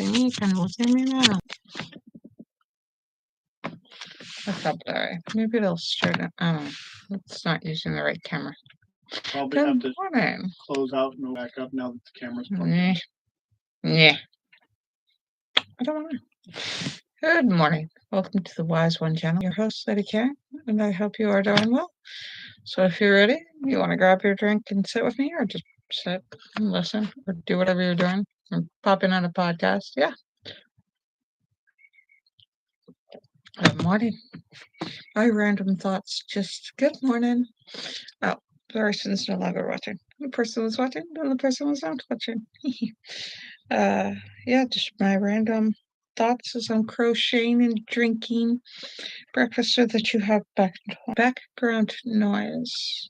watching me? Kind of watching me now. What's up there? Maybe it'll start. I don't know. It's not using the right camera. Probably have to close out and go back up now that the camera's plugged in. Yeah. I don't want to. Good morning. Welcome to the Wise One channel. Your host, Lady Caren, and I hope you are doing well. So if you're ready, you want to grab your drink and sit with me, or just sit and listen, or do whatever you're doing. I'm popping on a podcast. Yeah. Good morning. My random thoughts. Just good morning. Oh, the person's no longer watching. The person was watching, then the person was not watching. Yeah, just my random thoughts as I'm crocheting and drinking breakfast so that you have background noise.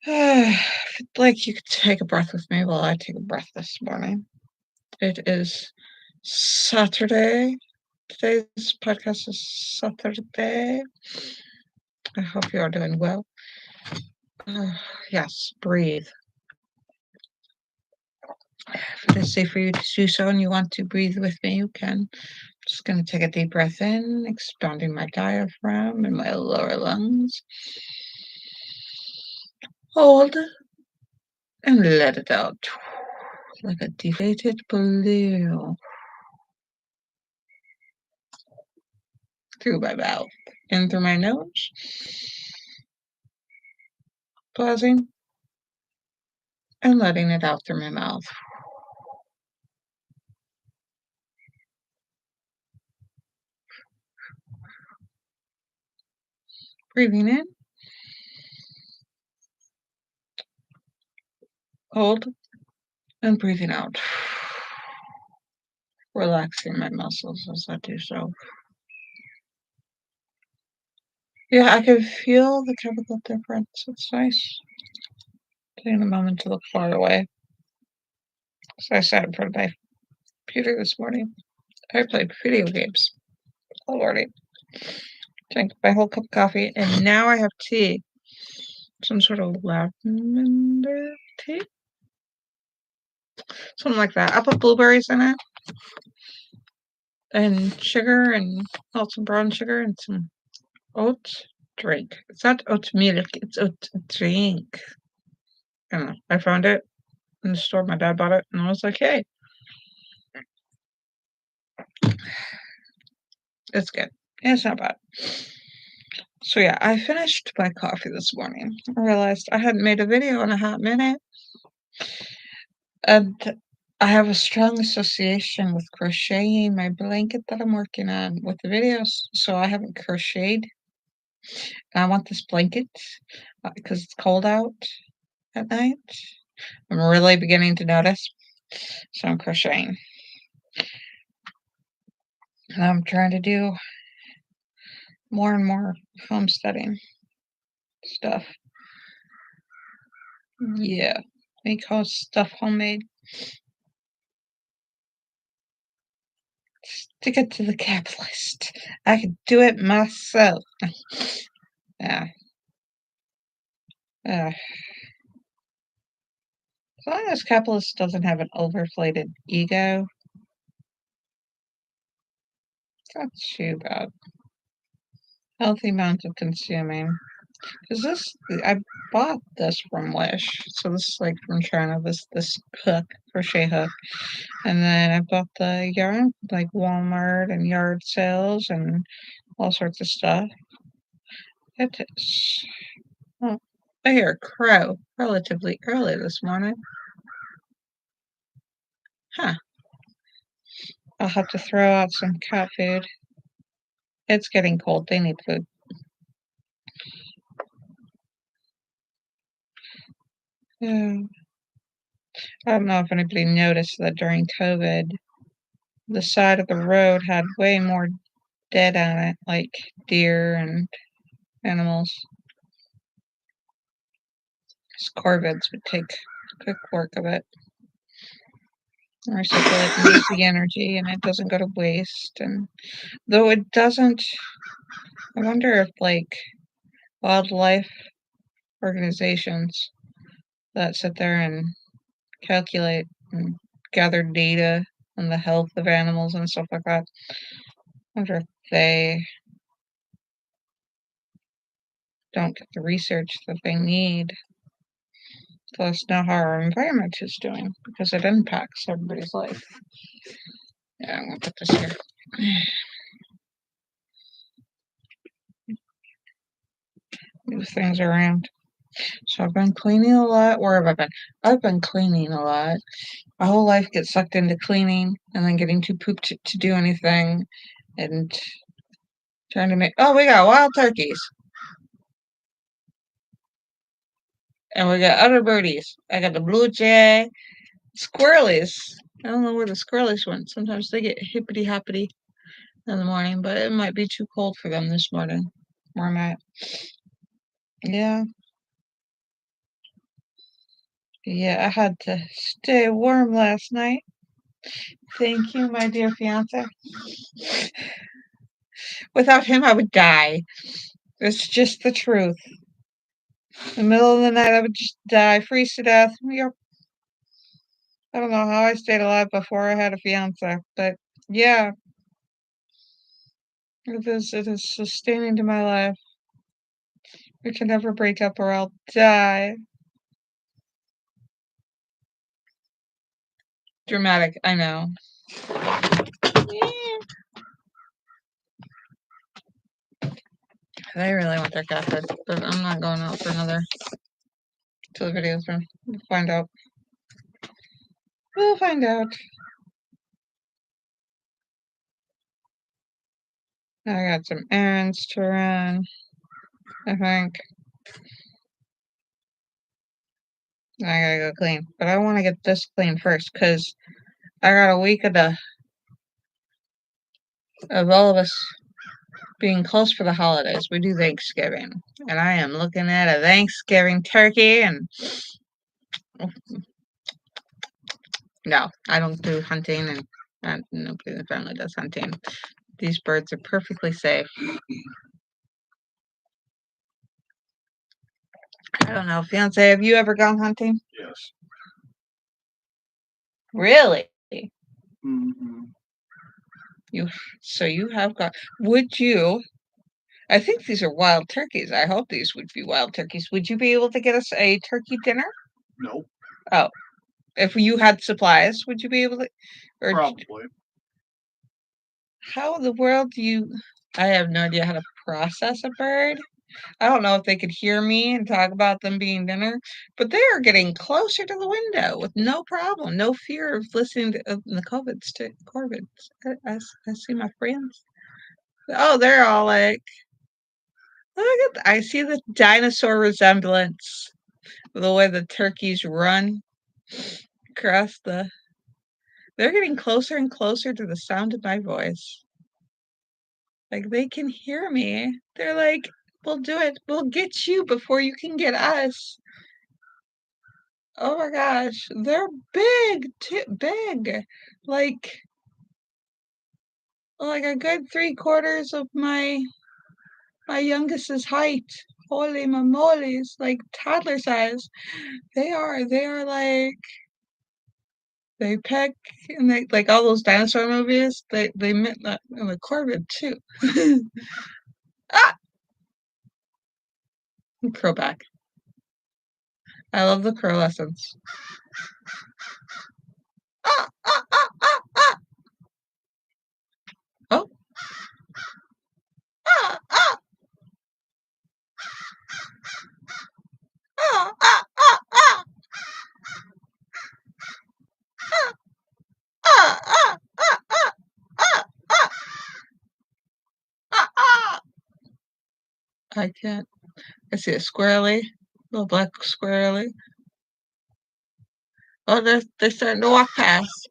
If you'd like, you could take a breath with me while I take a breath this morning. It is Saturday. Today's podcast is Saturday. I hope you are doing well. Yes, breathe. If it is safe for you to do so and you want to breathe with me, you can. Just going to take a deep breath in, expanding my diaphragm and my lower lungs. Hold and let it out like a deflated balloon through my mouth in through my nose. Pausing and letting it out through my mouth. Breathing in. Hold and breathing out. Relaxing my muscles as I do so. Yeah, I can feel the chemical difference. It's nice. Taking a moment to look far away. So I sat in front of my computer this morning. I played video games all morning. Drank my whole cup of coffee, and now I have tea. Some sort of lavender tea? Something like that. I put blueberries in it. And sugar and some brown sugar and some oat drink. It's not oat milk, it's oat drink. I don't know. I found it in the store. My dad bought it, and I was like, hey. It's good. It's not bad. So yeah, I finished my coffee this morning. I realized I hadn't made a video in a hot minute. And I have a strong association with crocheting my blanket that I'm working on with the videos. So I haven't crocheted. And I want this blanket because it's cold out at night. I'm really beginning to notice. So I'm crocheting. And I'm trying to do more and more homesteading stuff. Yeah. Make stuff homemade. Stick it to the capitalist. I can do it myself. Yeah. As long as capitalist doesn't have an overinflated ego, it's not too bad. Healthy amount of consuming. Because I bought this from Wish. So this is like from China, this crochet hook. And then I bought the yarn, like Walmart and yard sales and all sorts of stuff. It is. Oh, I hear a crow relatively early this morning. Huh. I'll have to throw out some cat food. It's getting cold. They need food. I don't know if anybody noticed that during COVID, the side of the road had way more dead on it, like deer and animals. Corvids would take quick work of it. Recycle it and use the energy, and it doesn't go to waste. And though it doesn't, I wonder if like wildlife organizations that sit there and calculate and gather data and the health of animals and stuff like that. I wonder if they don't get the research that they need to let us know how our environment is doing, because it impacts everybody's life. Yeah, I'm gonna put this here. Move things around. So I've been cleaning a lot. Where have I been? I've been cleaning a lot. My whole life gets sucked into cleaning and then getting too pooped to do anything and trying to make. Oh, we got wild turkeys. And we got other birdies. I got the blue jay, squirrelies. I don't know where the squirrelies went. Sometimes they get hippity hoppity in the morning, but it might be too cold for them this morning where I'm at. Yeah. Yeah, I had to stay warm last night. Thank you, my dear fiance. Without him, I would die. It's just the truth. In the middle of the night, I would just die, freeze to death. Yep. I don't know how I stayed alive before I had a fiance, but yeah, it is sustaining to my life. We can never break up or I'll die. Dramatic, I know. They really want their cat food, but I'm not going out for another till the video's done. We'll find out. We'll find out. I got some errands to run, I think. I gotta go clean, but I want to get this clean first because I got a week of all of us being close for the holidays. We do Thanksgiving, and I am looking at a Thanksgiving turkey. And no, I don't do hunting, and nobody in the family does hunting. These birds are perfectly safe. I don't know, fiance, have you ever gone hunting? Yes. Really? Mm-hmm. So you have got. Would you? I think these are wild turkeys. I hope these would be wild turkeys. Would you be able to get us a turkey dinner? Nope. Oh, if you had supplies, would you be able to? Or probably. How in the world do you? I have no idea how to process a bird. I don't know if they could hear me and talk about them being dinner, but they are getting closer to the window with no problem, no fear of listening to the corvids. I see my friends. Oh, they're all like, look at. I see the dinosaur resemblance, the way the turkeys run across the. They're getting closer and closer to the sound of my voice. Like they can hear me. They're like, we'll do it. We'll get you before you can get us. Oh my gosh, they're big, too big. Like a good 3/4 of my youngest's height. Holy mamolies, like toddler size. They are like they peck and they like all those dinosaur movies. They meant that in the corvid too. Ah, crow back. I love the crow lessons. Ah, ah, ah, ah, ah. Oh. Ah, ah, ah, ah, ah, ah. Ah, ah, ah, ah, ah, ah, ah, ah. I can't. I see a squirrely, little black squirrely. Oh, they're starting to walk past.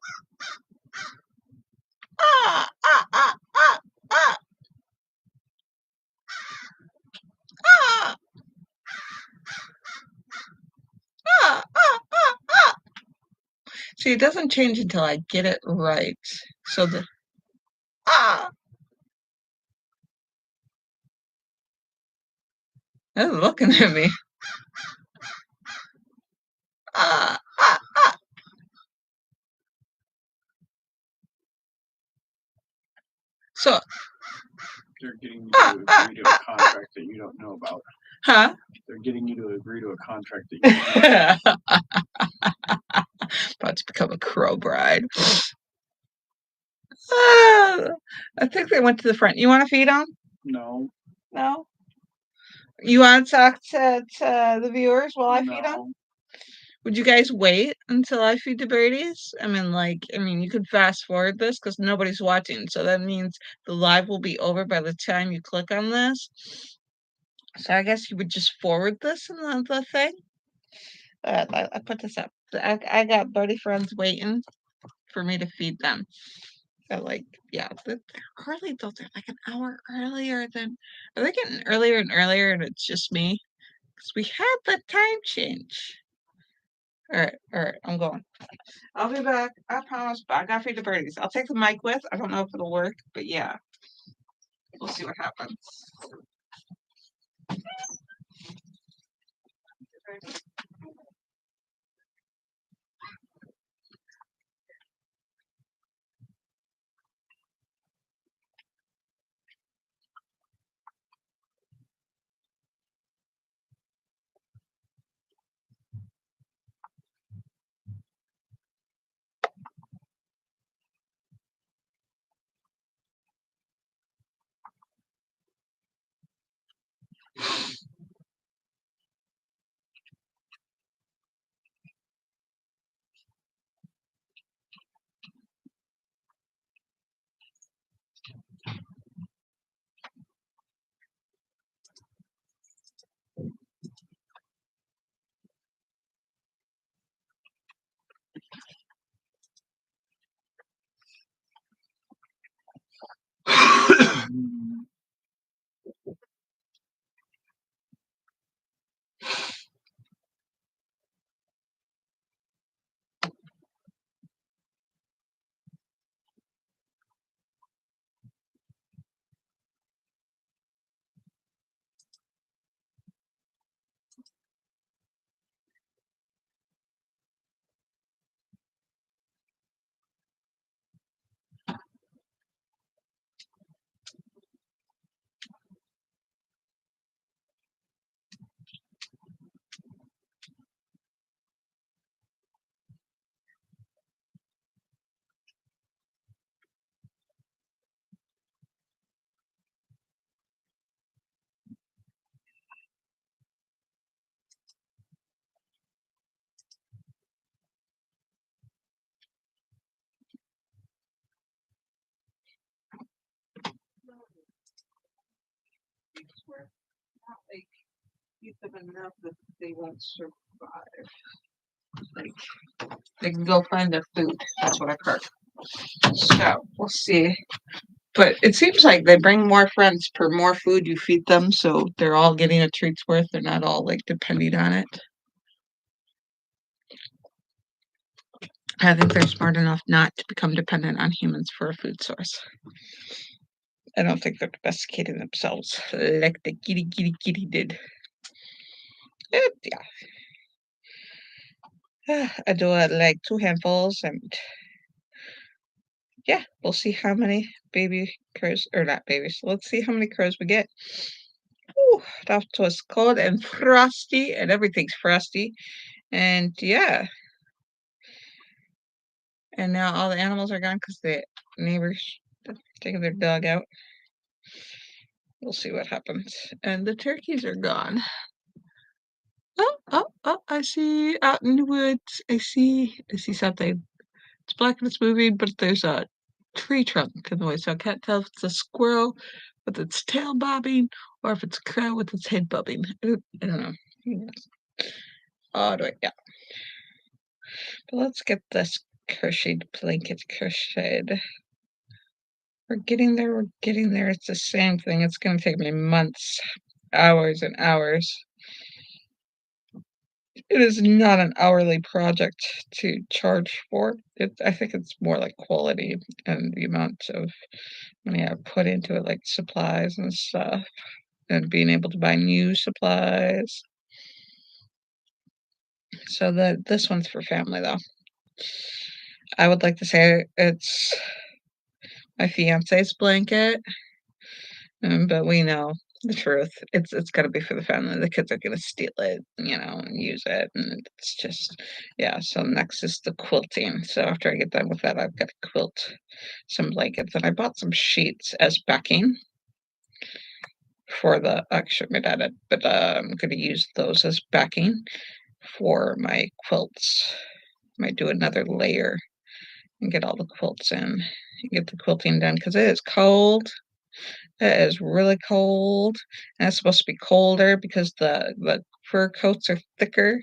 Ah, ah, ah, ah, ah, ah, ah, ah, ah, ah. See, it doesn't change until I get it right. So the ah, they're looking at me. Ah, ah, ah. So, they're getting you to agree to a contract that you don't know about. huh? They're getting you to agree to a contract that you don't know about. About to become a crow bride. Ah, I think they went to the front. You want to feed them? No. No? You want to talk to the viewers while I feed them? Would you guys wait until I feed the birdies? I mean, you could fast forward this because nobody's watching. So that means the live will be over by the time you click on this. So I guess you would just forward this in the thing. I put this up. I got birdie friends waiting for me to feed them. Yeah, they're early though. They're like an hour earlier than. Are they getting earlier and earlier and it's just me? Because we had the time change. All right, I'm going. I'll be back. I promise. But I gotta feed the birdies. I'll take the mic with. I don't know if it'll work, but yeah, we'll see what happens. Eat them enough that they won't survive. They can go find their food. That's what I've heard. So we'll see. But it seems like they bring more friends per more food you feed them, so they're all getting a treat's worth. They're not all depending on it. I think they're smart enough not to become dependent on humans for a food source. I don't think they're domesticating themselves like the kitty did. Yeah. I do like 2 handfuls, and yeah, we'll see how many baby crows, or not babies. Let's see how many crows we get. Ooh, that was cold and frosty, and everything's frosty. And yeah. And now all the animals are gone because the neighbors taking their dog out. We'll see what happens. And the turkeys are gone. Oh, I see out in the woods. I see something. It's black and it's moving, but there's a tree trunk in the way, so I can't tell if it's a squirrel with its tail bobbing or if it's a crow with its head bobbing. I don't know. Oh, yeah. But let's get this crocheted blanket crocheted. We're getting there. It's the same thing. It's going to take me months, hours and hours. It is not an hourly project to charge for. I think it's more like quality and the amount of money I put into it, like supplies and stuff, and being able to buy new supplies. So this one's for family, though. I would like to say it's my fiance's blanket. But we know the truth. It's gotta be for the family. The kids are gonna steal it, and use it, and it's just yeah, so next is the quilting. So after I get done with that, I've got to quilt some blankets, and I bought some sheets as backing for the actually my dad, but I'm gonna use those as backing for my quilts. Might do another layer and get all the quilts in and get the quilting done because it is cold. It is really cold, and it's supposed to be colder because the fur coats are thicker.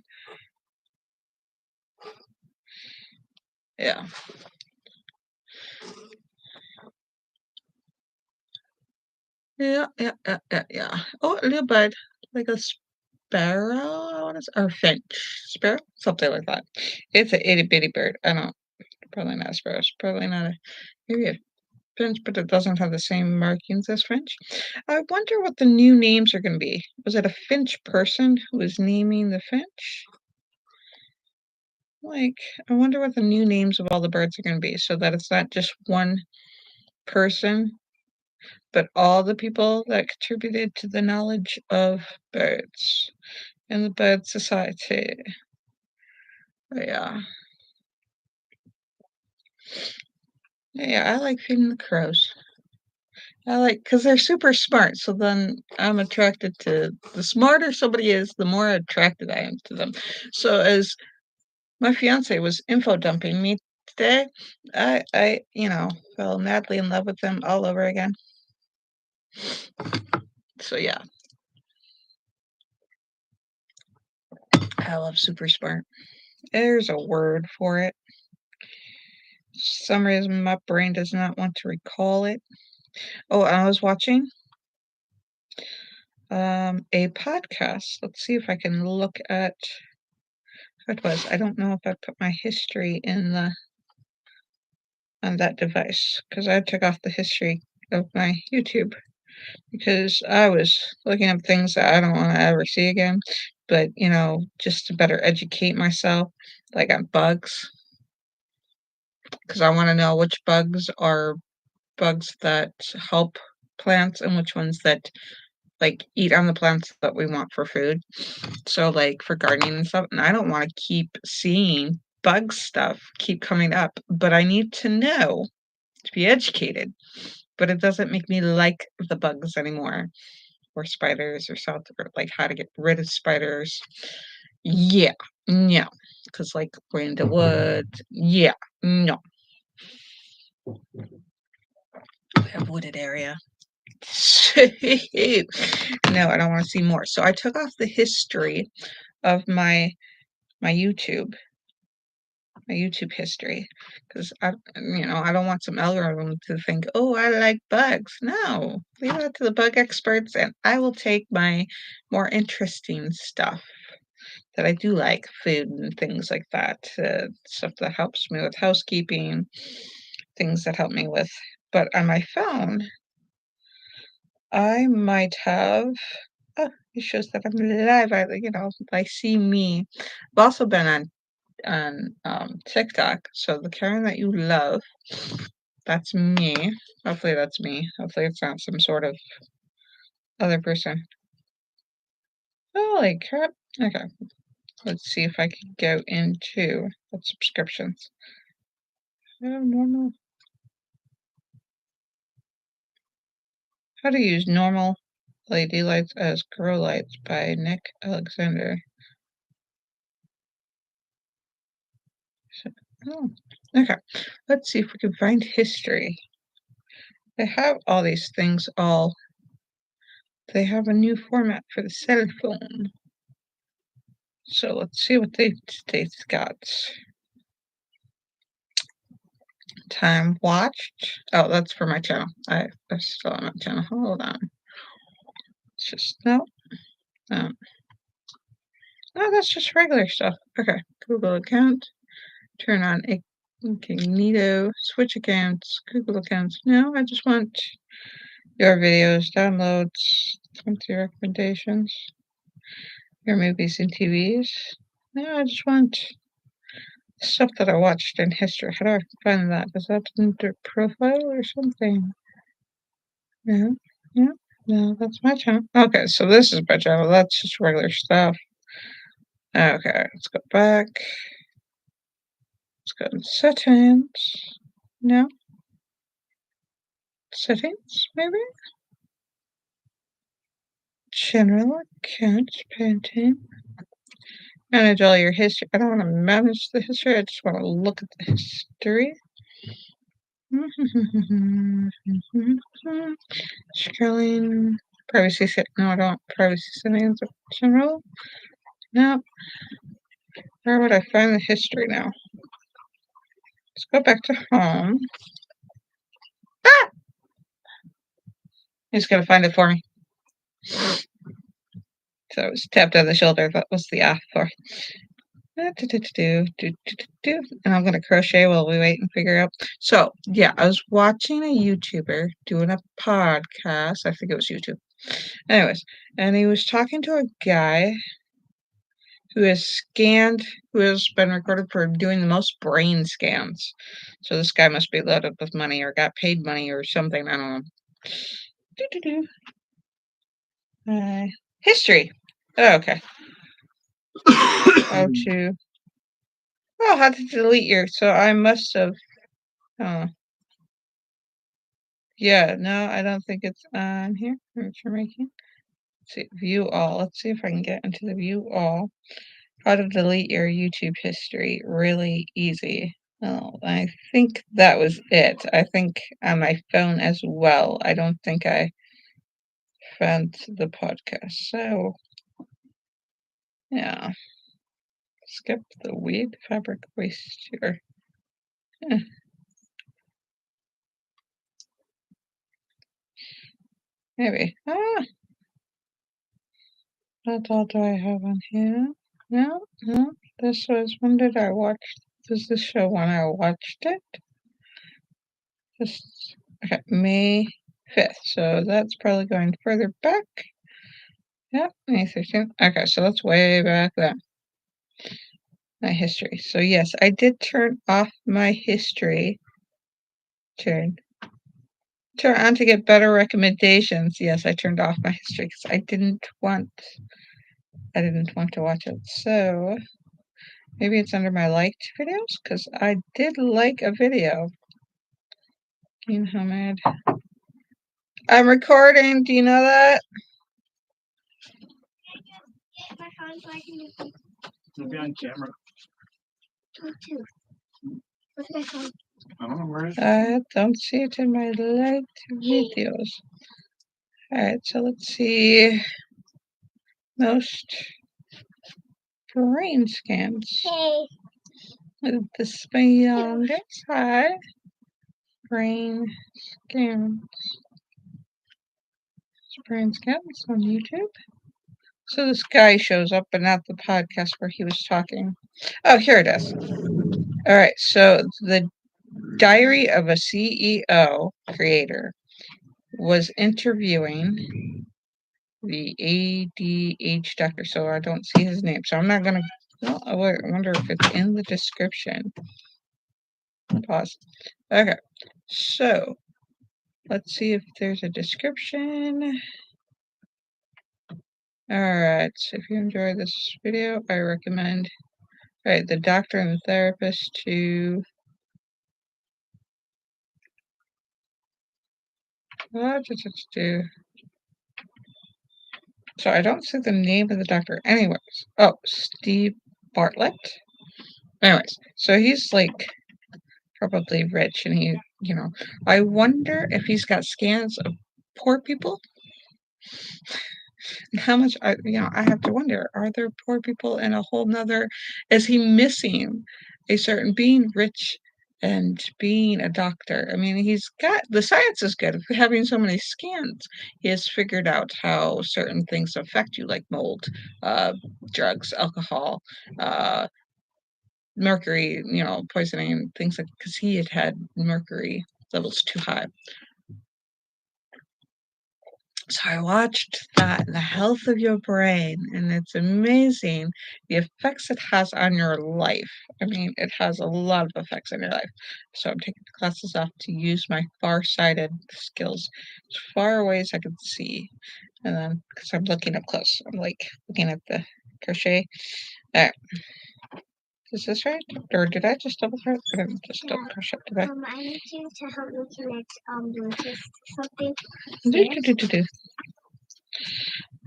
Yeah. Yeah, yeah, yeah, yeah, yeah. Oh, a little bird, like a sparrow, what is or finch? Sparrow? Something like that. It's a itty bitty bird. I don't probably not a sparrow. It's probably not a maybe a finch, but it doesn't have the same markings as finch. I wonder what the new names are gonna be. Was it a finch person who was naming the finch? Like, I wonder what the new names of all the birds are gonna be so that it's not just one person, but all the people that contributed to the knowledge of birds and the bird society. Yeah. Yeah, I like feeding the crows. I like because they're super smart, so then I'm attracted to the smarter somebody is, the more attracted I am to them. So as my fiance was info dumping me today, I fell madly in love with them all over again. So yeah, I love super smart. There's a word for it. For some reason my brain does not want to recall it. Oh, I was watching a podcast. Let's see if I can look at what it was. I don't know if I put my history in the on that device because I took off the history of my YouTube because I was looking up things that I don't want to ever see again. But just to better educate myself, like on bugs, because I want to know which bugs are bugs that help plants and which ones that like eat on the plants that we want for food. So like for gardening and stuff, and I don't want to keep seeing bug stuff keep coming up, but I need to know to be educated. But it doesn't make me like the bugs anymore, or spiders, or something, or like how to get rid of spiders. Yeah, no, because like we're in the woods. Yeah, no, we have wooded area. No, I don't want to see more. So I took off the history of my YouTube, my YouTube history, because I don't want some algorithm to think, oh, I like bugs. No, leave that to the bug experts, and I will take my more interesting stuff that I do like, food and things like that, stuff that helps me with housekeeping, things that help me with. But on my phone, I might have. Oh, it shows that I'm live. I see me. I've also been on TikTok. So the Karen that you love, that's me. Hopefully that's me. Hopefully it's not some sort of other person. Holy crap. Okay. Let's see if I can go into the subscriptions. Normal. How to use normal LED lights as grow lights by Nick Alexander. Oh, okay. Let's see if we can find history. They have all these things all. They have a new format for the cell phone. So let's see what they've got. Time watched. Oh, that's for my channel. I'm still on my channel. Hold on. It's just no. Um, no, that's just regular stuff. Okay. Google account. Turn on incognito. Switch accounts. Google accounts. No, I just want your videos, downloads, 20 recommendations, your movies and TVs. No, I just want stuff that I watched in history. How do I find that? Is that under profile or something? No, no, no, that's my channel. Okay, so this is my channel. That's just regular stuff. Okay, let's go back. Let's go to settings. No. Settings, maybe? General accounts, painting. Manage all your history. I don't want to manage the history. I just want to look at the history. Scrolling. Privacy set. No, I don't. Privacy settings. General. No. Where would I find the history now? Let's go back to home. Ah! He's going to find it for me. So I was tapped on the shoulder. That was the off for. And I'm going to crochet while we wait and figure out. So, yeah, I was watching a YouTuber doing a podcast. I think it was YouTube. Anyways, and he was talking to a guy who has been recorded for doing the most brain scans. So this guy must be loaded with money or got paid money or something. I don't know. History. Oh, okay. How to delete your, so I must have, yeah, no, I don't think it's on here. Let's see, view all. Let's see if I can get into the view all. How to delete your YouTube history. Really easy. Oh, I think that was it. I think on my phone as well. I don't think I found the podcast. So, yeah. Skip the weed fabric waste here. Maybe. What all do I have on here? No, no. This was, when did I watch? Does this show when I watched it? This, okay, May 5th. So that's probably going further back. Yeah, May 13th. Okay, so that's way back then. My history. So yes, I did turn off my history. Turn on to get better recommendations. Yes, I turned off my history because I didn't want to watch it. So maybe it's under my liked videos because I did like a video. Hamid. I'm recording. Do you know that? It'll be on camera. I don't know where it is. I don't see it in my liked videos. Alright, so let's see. Most brain scans. Hey. With the spay on this side. Brain scans. Brain scans on YouTube. So this guy shows up, but not the podcast where he was talking. Oh, here it is. All right, so the Diary of a CEO creator was interviewing the ADH doctor. So I don't see his name. So I'm not going to. Well, I wonder if it's in the description. Pause. Okay, so let's see if there's a description. Alright, so if you enjoyed this video, I recommend the doctor and the therapist to so I don't see the name of the doctor anyways. Oh, Steve Bartlett. Anyways, so he's like probably rich and he, I wonder if he's got scans of poor people. And how much I have to wonder, are there poor people in a whole nother, is he missing a certain, being rich and being a doctor? I mean, he's got, the science is good. Having so many scans, he has figured out how certain things affect you, like mold, drugs, alcohol, mercury, poisoning, things like, because he had mercury levels too high. So I watched that, the health of your brain, and it's amazing the effects it has on your life. I mean, it has a lot of effects on your life. So I'm taking the classes off to use my far-sighted skills as far away as I can see. And then, because I'm looking up close, I'm like looking at the crochet. There. Is this right? Or did I just double crochet? I didn't just double crochet, did I? I need you to help me connect Bluetooth something. Do.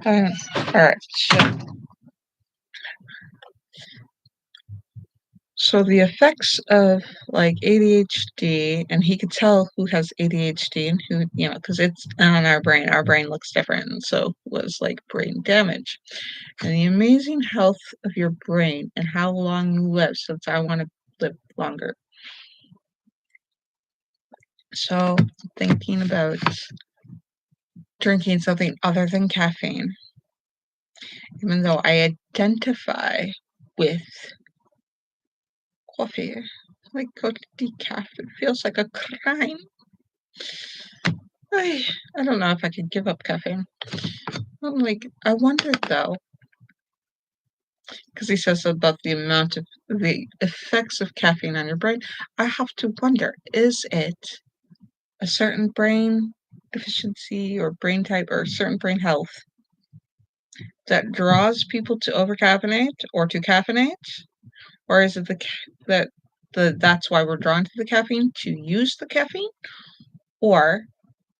Alright, so the effects of like ADHD, and he could tell who has ADHD and who, because it's on our brain. Our brain looks different, and so was like brain damage. And the amazing health of your brain and how long you live, since I want to live longer. So thinking about drinking something other than caffeine, even though I identify with coffee. Like go to decaf. It feels like a crime. I don't know if I could give up caffeine. I wondered though, because he says about the amount of the effects of caffeine on your brain. I have to wonder, is it a certain brain deficiency or brain type or certain brain health that draws people to overcaffeinate or to caffeinate? Or is it that's why we're drawn to the caffeine, to use the caffeine? Or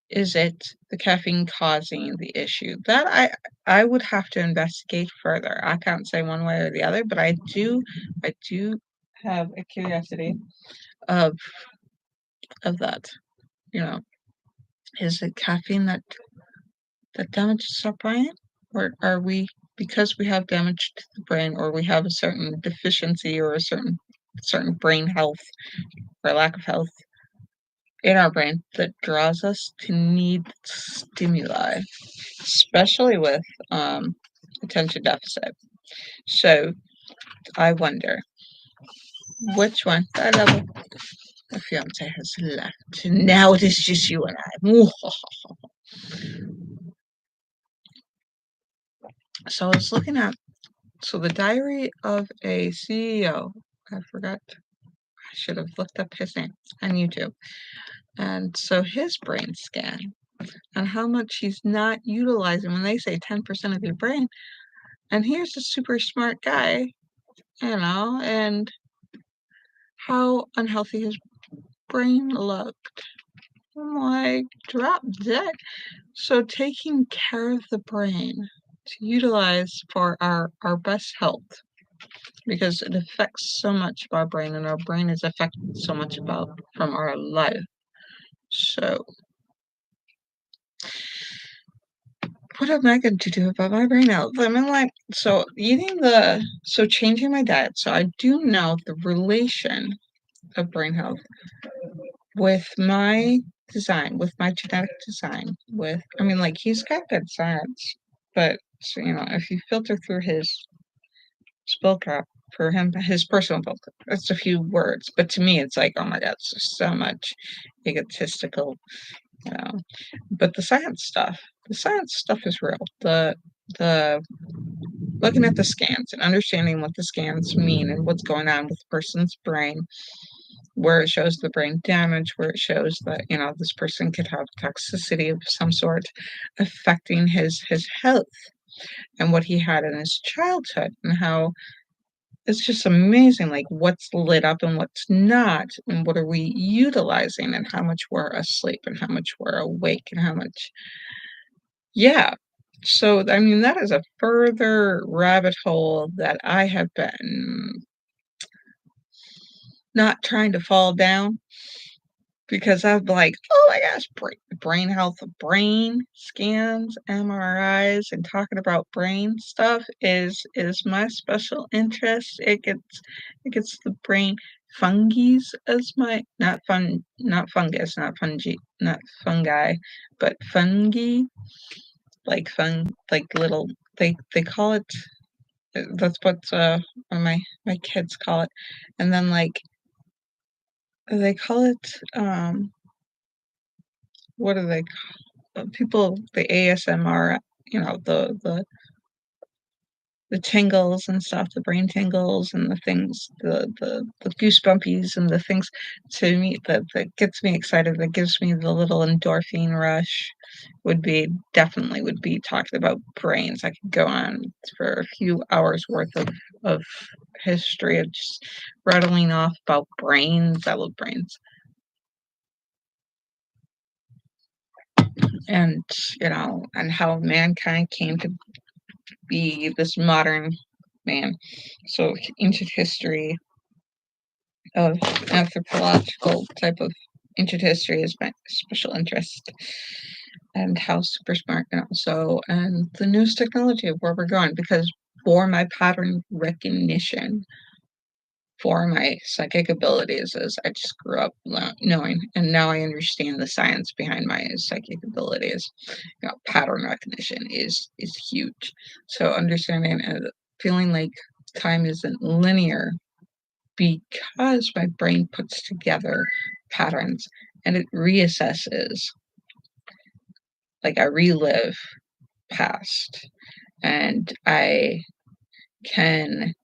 is it the caffeine causing the issue? That I would have to investigate further. I can't say one way or the other, but I do have a curiosity of that. Is it caffeine that damages our brain? Or are we, because we have damage to the brain, or we have a certain deficiency or a certain brain health or lack of health in our brain that draws us to need stimuli, especially with attention deficit. So I wonder which one. I love it. The fiance has left. Now it is just you and I. So I was looking at the diary of a CEO. I forgot. I should have looked up his name on YouTube. And so his brain scan and how much he's not utilizing when they say 10% of your brain. And here's a super smart guy, and how unhealthy his brain looked. I'm like, drop dead. So taking care of the brain to utilize for our best health, because it affects so much of our brain, and our brain is affected so much from our life. So what am I going to do about my brain health? I mean, changing my diet. So I do know the relation of brain health with my design, with my genetic design, he's got good science, but if you filter through his spell cap for him, his personal book, it's a few words, but to me, it's like, oh my God, it's just so much egotistical, but the science stuff is real. The looking at the scans and understanding what the scans mean and what's going on with the person's brain, where it shows the brain damage, where it shows that, this person could have toxicity of some sort affecting his health, and what he had in his childhood, and how it's just amazing, like what's lit up and what's not, and what are we utilizing, and how much we're asleep and how much we're awake and how much. Yeah. So, that is a further rabbit hole that I have been not trying to fall down, because I'm like, oh my gosh, brain health, brain scans, MRIs, and talking about brain stuff is my special interest. It gets the brain fungies as my not fungus, not fungi, not fungi, but fungi, like little, they call it. That's what my kids call it, and then they call it what do they people, the ASMR, you know, the tingles and stuff, the brain tingles and the things, the goosebumpies and the things to me that gets me excited, that gives me the little endorphin rush definitely would be talking about brains. I could go on for a few hours worth of history of just rattling off about brains. I love brains. And, you know, and how mankind came to be this modern man. So ancient history of anthropological type of ancient history is my special interest, and how super smart, and also and the newest technology of where we're going, because for my pattern recognition, for my psychic abilities, as I just grew up knowing, and now I understand the science behind my psychic abilities. You know, pattern recognition is huge. So understanding and feeling like time isn't linear because my brain puts together patterns and it reassesses. Like I relive past and I can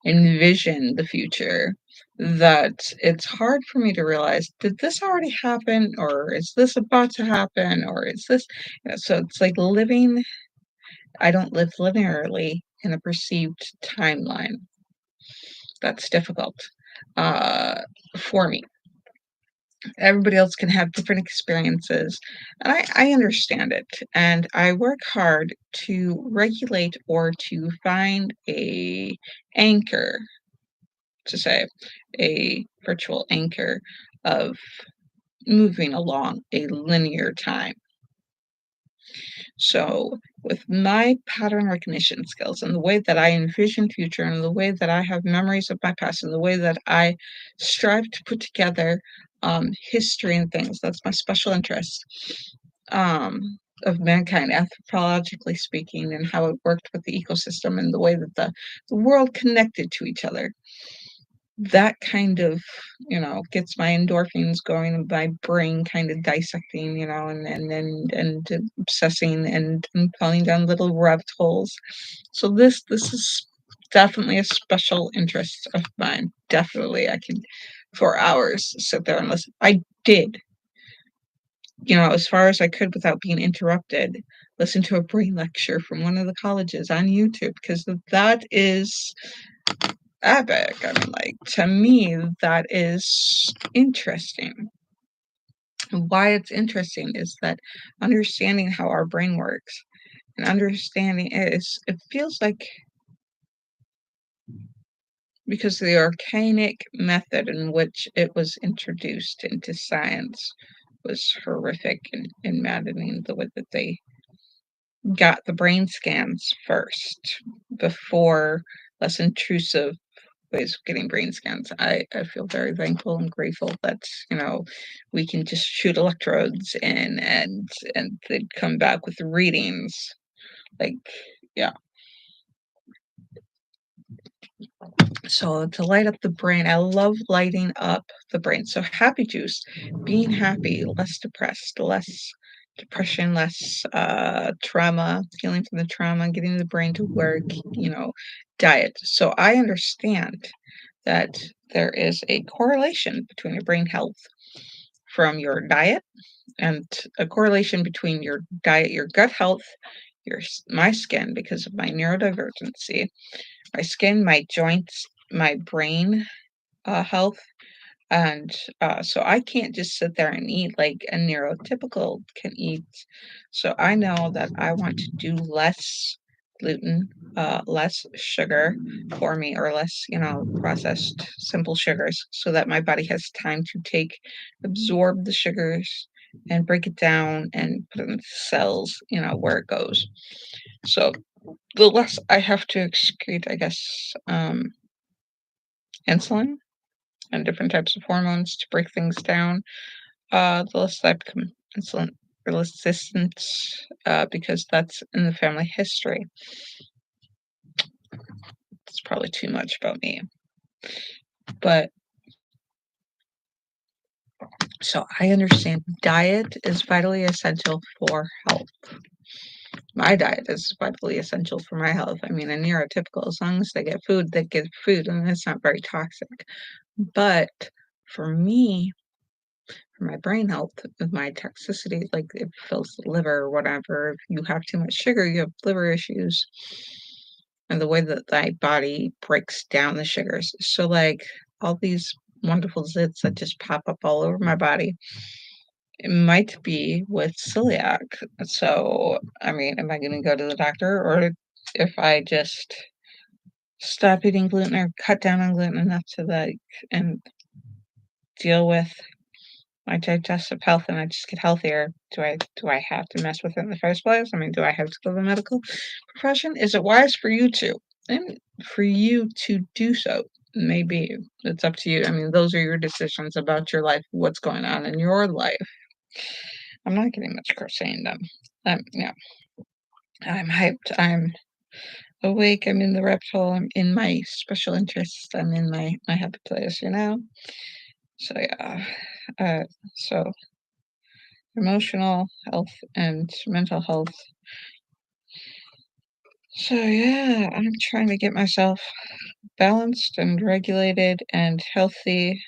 envision the future, that it's hard for me to realize, did this already happen, or is this about to happen, or is this, so it's like living, I don't live linearly in a perceived timeline. That's difficult for me. Everybody else can have different experiences, and I understand it, and I work hard to regulate or to find a anchor, to say a virtual anchor of moving along a linear time. So with my pattern recognition skills and the way that I envision future and the way that I have memories of my past and the way that I strive to put together history and things, that's my special interest of mankind, anthropologically speaking, and how it worked with the ecosystem and the way that the world connected to each other. That kind of, gets my endorphins going and my brain kind of dissecting, and obsessing and falling down little rabbit holes. So this is definitely a special interest of mine. Definitely, I could for hours sit there and listen. I did, as far as I could without being interrupted, listen to a brain lecture from one of the colleges on YouTube, because that is epic. I mean, like, to me, that is interesting. And why it's interesting is that understanding how our brain works and understanding it feels like, because the archaic method in which it was introduced into science was horrific and maddening, the way that they got the brain scans first before less intrusive ways of getting brain scans. I feel very thankful and grateful that, we can just shoot electrodes in and they'd come back with readings. Like, yeah. So to light up the brain, I love lighting up the brain. So happy juice, being happy, less depressed, less depression, less trauma, healing from the trauma, getting the brain to work, diet. So I understand that there is a correlation between your brain health from your diet, and a correlation between your diet, your gut health, my skin, because of my neurodivergency, my skin, my joints, my brain health. And so I can't just sit there and eat like a neurotypical can eat. So I know that I want to do less gluten, less sugar for me, or less, processed simple sugars, so that my body has time to absorb the sugars and break it down and put it into cells, where it goes. So the less I have to excrete, I guess, insulin and different types of hormones to break things down, the less I become insulin resistant, because that's in the family history. It's probably too much about me. But So I understand diet is vitally essential for health. My diet is vitally essential for my health. I mean, a neurotypical, as long as they get food, and it's not very toxic. But for me, for my brain health, with my toxicity, like it fills the liver or whatever. If you have too much sugar, you have liver issues. And the way that thy body breaks down the sugars. So, like, all these wonderful zits that just pop up all over my body, it might be with celiac. So, I mean, am I going to go to the doctor, or if I just stop eating gluten or cut down on gluten enough to like and deal with my digestive health and I just get healthier, do I have to mess with it in the first place? I mean, do I have to go to the medical profession? Is it wise for you to? And for you to do so, maybe it's up to you. I mean, those are your decisions about your life, what's going on in your life. I'm not getting much crocheting done. Yeah, I'm hyped. I'm awake. I'm in the reptile. I'm in my special interests. I'm in my happy place, So yeah, so emotional health and mental health. So yeah, I'm trying to get myself balanced and regulated and healthy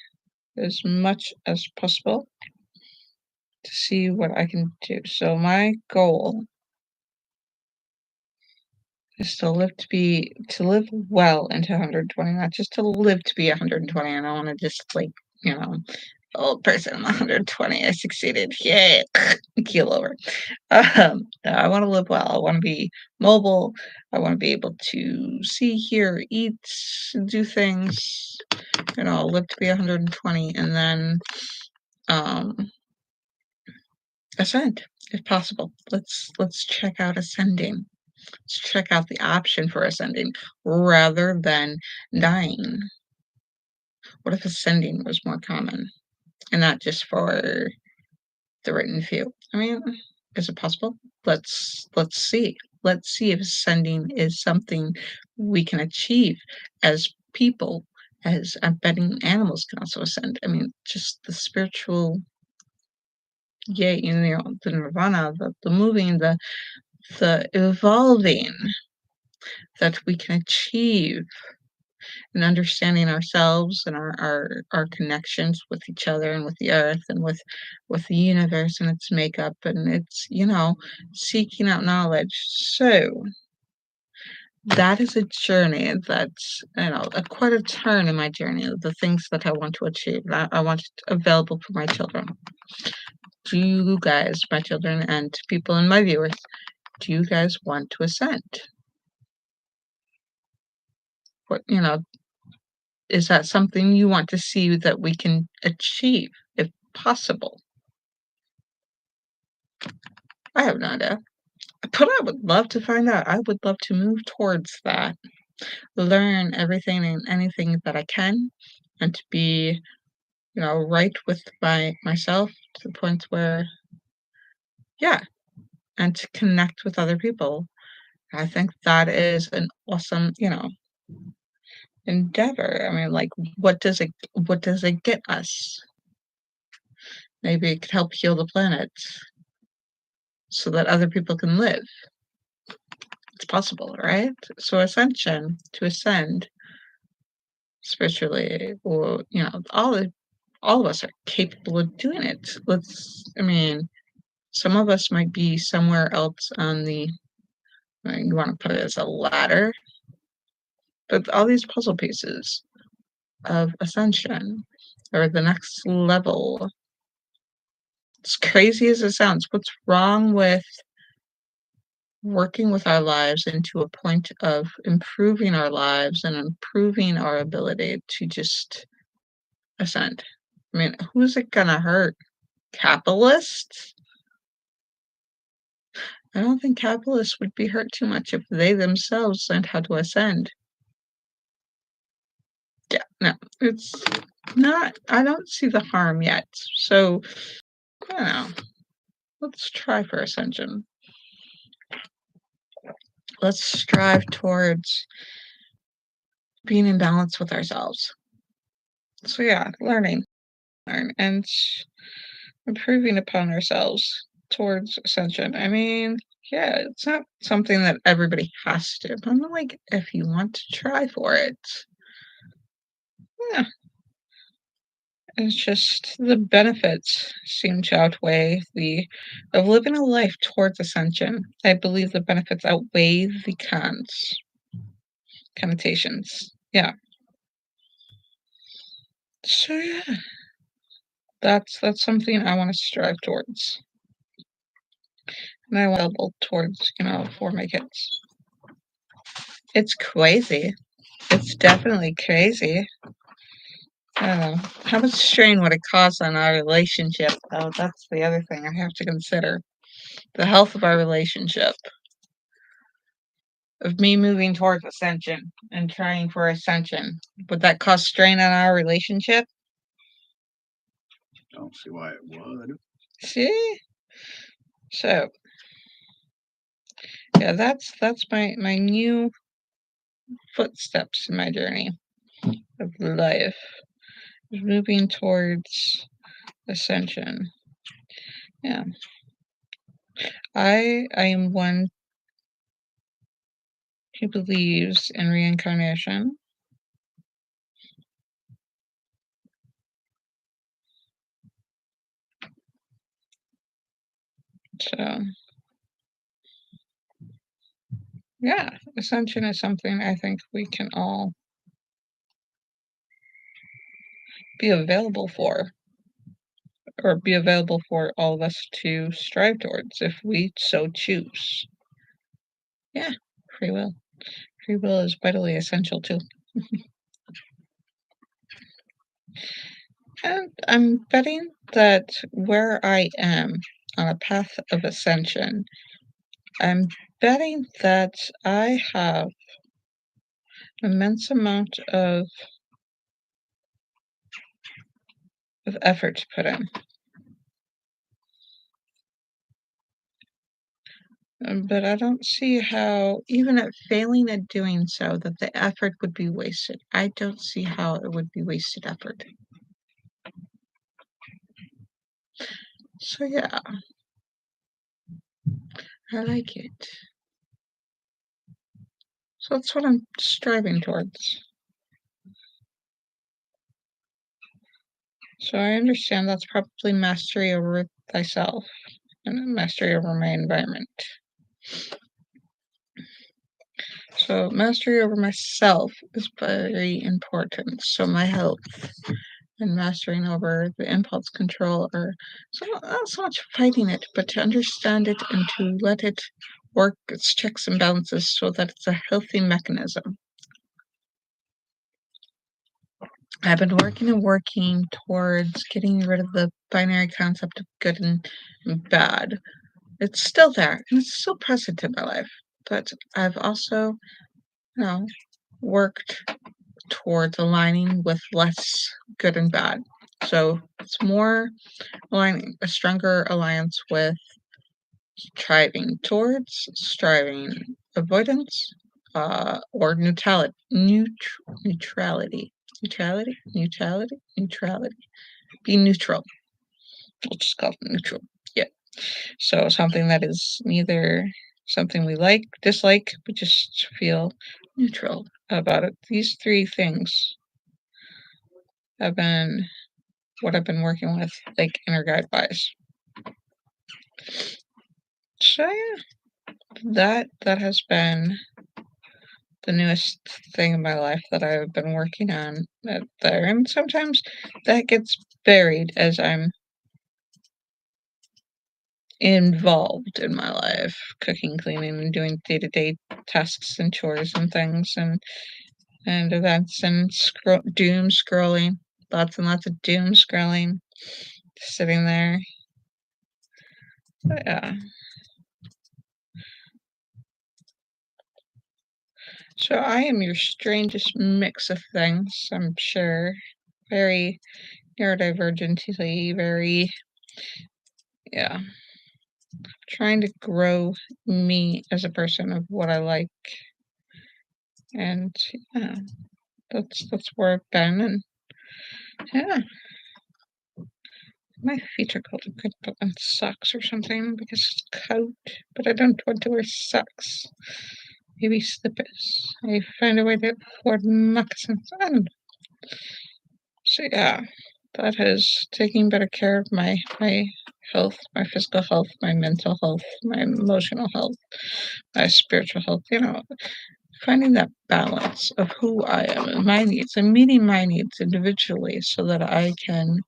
as much as possible to see what I can do. So my goal is to live well into 120, not just to live to be 120. I don't want to just old person, I'm 120. I succeeded. Yay. Keel over. I want to live well. I want to be mobile. I want to be able to see, hear, eat, do things. Live to be 120, and then ascend if possible. Let's check out ascending. Let's check out the option for ascending rather than dying. What if ascending was more common and not just for the written few? I mean, is it possible? Let's see. Let's see if ascending is something we can achieve as people, as I'm betting animals can also ascend. I mean, just the spiritual, the nirvana, the moving, the evolving that we can achieve and understanding ourselves and our connections with each other and with the earth and with the universe and its makeup and its seeking out knowledge. So that is a journey that's quite a turn in my journey of the things that I want to achieve. I want it available for my children. Do you guys, my children and people in my viewers, do you guys want to ascend? What is that something you want to see that we can achieve, if possible? I have no idea. But I would love to find out. I would love to move towards that. Learn everything and anything that I can, and to be, right with myself to the point where, yeah, and to connect with other people. I think that is an awesome, endeavor. I mean, like, what does it get us? Maybe it could help heal the planet so that other people can live. It's possible, right? So to ascend spiritually, or all of us are capable of doing it. Some of us might be somewhere else on the, you want to put it as a ladder, but all these puzzle pieces of ascension or the next level. As crazy as it sounds, what's wrong with working with our lives into a point of improving our lives and improving our ability to just ascend? I mean, who's it gonna hurt? Capitalists? I don't think capitalists would be hurt too much if they themselves learned how to ascend. Yeah, no, it's not. I don't see the harm yet. So, I don't know. Let's try for ascension. Let's strive towards being in balance with ourselves. So, yeah, learning. and improving upon ourselves towards ascension. I mean, yeah, it's not something that everybody has to, but I'm like, if you want to try for it, yeah. It's just the benefits seem to outweigh the of living a life towards ascension. I believe the benefits outweigh the connotations. Yeah. So yeah, that's something I want to strive towards. And I want to build towards, for my kids. It's crazy. It's definitely crazy. I don't know. How much strain would it cause on our relationship, though? That's the other thing I have to consider. The health of our relationship. Of me moving towards ascension and trying for ascension. Would that cause strain on our relationship? Don't see why it would. See? So yeah, that's my new footsteps in my journey of life. Moving towards ascension. Yeah. I am one who believes in reincarnation. So yeah, ascension is something I think we can all be available for, or be available for all of us to strive towards if we so choose. Yeah, free will. Free will is vitally essential too. And I'm betting that where I am on a path of ascension, I'm betting that I have immense amount of effort to put in. But I don't see how, even at failing at doing so, that the effort would be wasted. I don't see how it would be wasted effort. So yeah, I like it. So that's what I'm striving towards. So I understand that's probably mastery over thyself and mastery over my environment. So mastery over myself is very important. So my health and mastering over the impulse control, or not so much fighting it, but to understand it and to let it work its checks and balances so that it's a healthy mechanism. I've been working towards getting rid of the binary concept of good and bad. It's still there, and it's still present in my life. But I've also, worked towards aligning with less good and bad. So it's more aligning, a stronger alliance with striving, avoidance, or neutrality. Be neutral. We'll just call it neutral. Yeah. So something that is neither something we like, dislike, but just feel neutral about it. These three things have been what I've been working with, like inner guide wise. So yeah, that has been the newest thing in my life that I've been working on there. And sometimes that gets buried as I'm involved in my life, cooking, cleaning, and doing day-to-day tasks and chores and things and events and doom scrolling. Lots and lots of doom scrolling. Sitting there. But yeah. So I am your strangest mix of things, I'm sure. Very neurodivergently, very, yeah. Trying to grow me as a person of what I like. And yeah, that's where I've been, and yeah. My feet are cold. I could put on socks or something because it's cold, but I don't want to wear socks. Maybe slippers. I find a way to afford moccasins. I don't know. So yeah, that is taking better care of my health, my physical health, my mental health, my emotional health, my spiritual health. Finding that balance of who I am and my needs and meeting my needs individually so that I can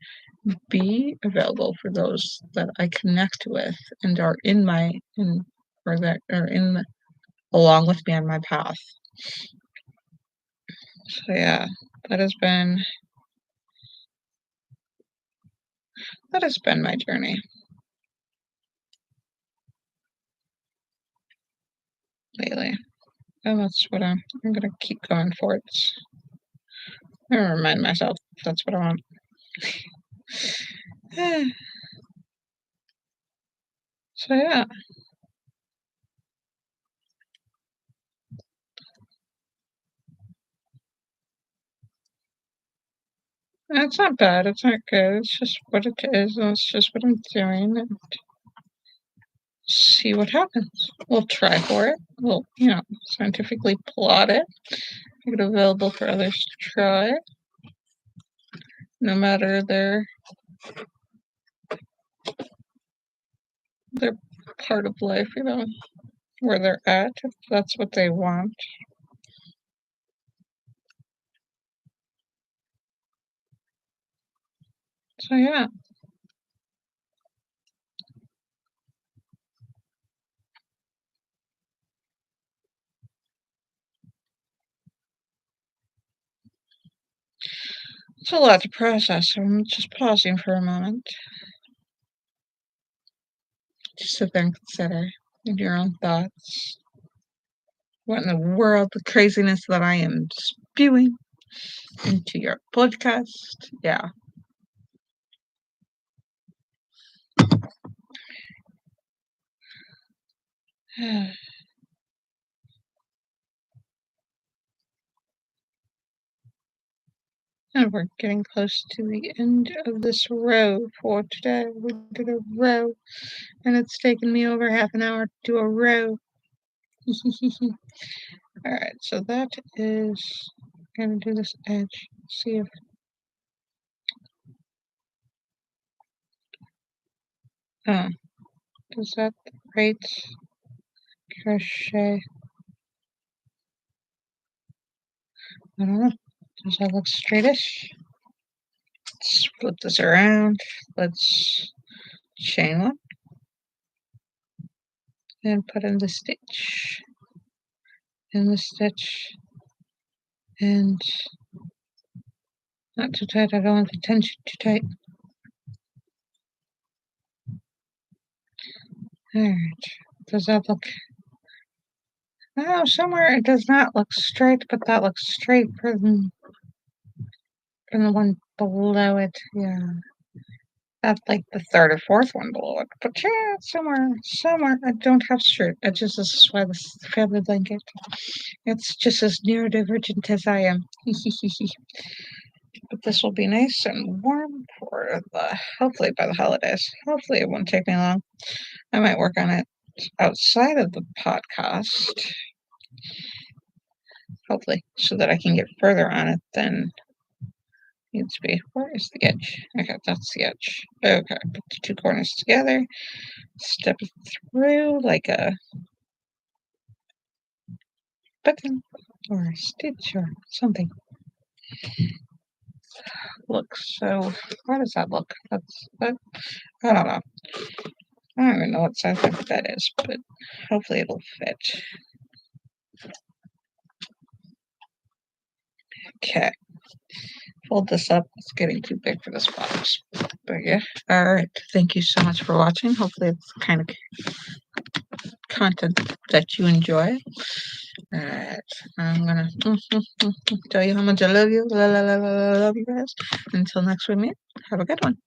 be available for those that I connect with and are or that are along with me on my path. So yeah, that has been my journey lately. And that's what I'm gonna keep going for. I'm gonna remind myself that's what I want. So yeah. It's not bad, it's not good, it's just what it is, and it's just what I'm doing, and see what happens. We'll try for it. We'll, scientifically plot it, make it available for others to try, no matter their part of life, where they're at, if that's what they want. So yeah. It's a lot to process, so I'm just pausing for a moment. Just sit there and consider in your own thoughts. What in the world, the craziness that I am spewing into your podcast? Yeah. And we're getting close to the end of this row for today. We did a row, and it's taken me over half an hour to do a row. Alright, so that is, I'm going to do this edge, see if, is that the right crochet? I don't know, does that look straightish? Let's flip this around, let's chain one, and put in the stitch, and not too tight, I don't want the tension too tight. Alright, does that look... Oh, somewhere it does not look straight, but that looks straight from the one below it, yeah. That's like the third or fourth one below it, but yeah, somewhere, I don't have straight edges, this is why this is the family blanket. It's just as neurodivergent as I am. But this will be nice and warm for hopefully by the holidays. Hopefully it won't take me long. I might work on it outside of the podcast, hopefully, so that I can get further on it than needs to be. Where is the edge? Okay, that's the edge. Okay, put the two corners together, step it through like a button or a stitch or something. Looks so... How does that look? I don't know. I don't even know what size my bed is, but hopefully it'll fit. Okay. Fold this up. It's getting too big for this box. But yeah. Alright. Thank you so much for watching. Hopefully it's the kind of content that you enjoy. Alright. I'm gonna tell you how much I love you. Love you guys. Until next we meet. Have a good one.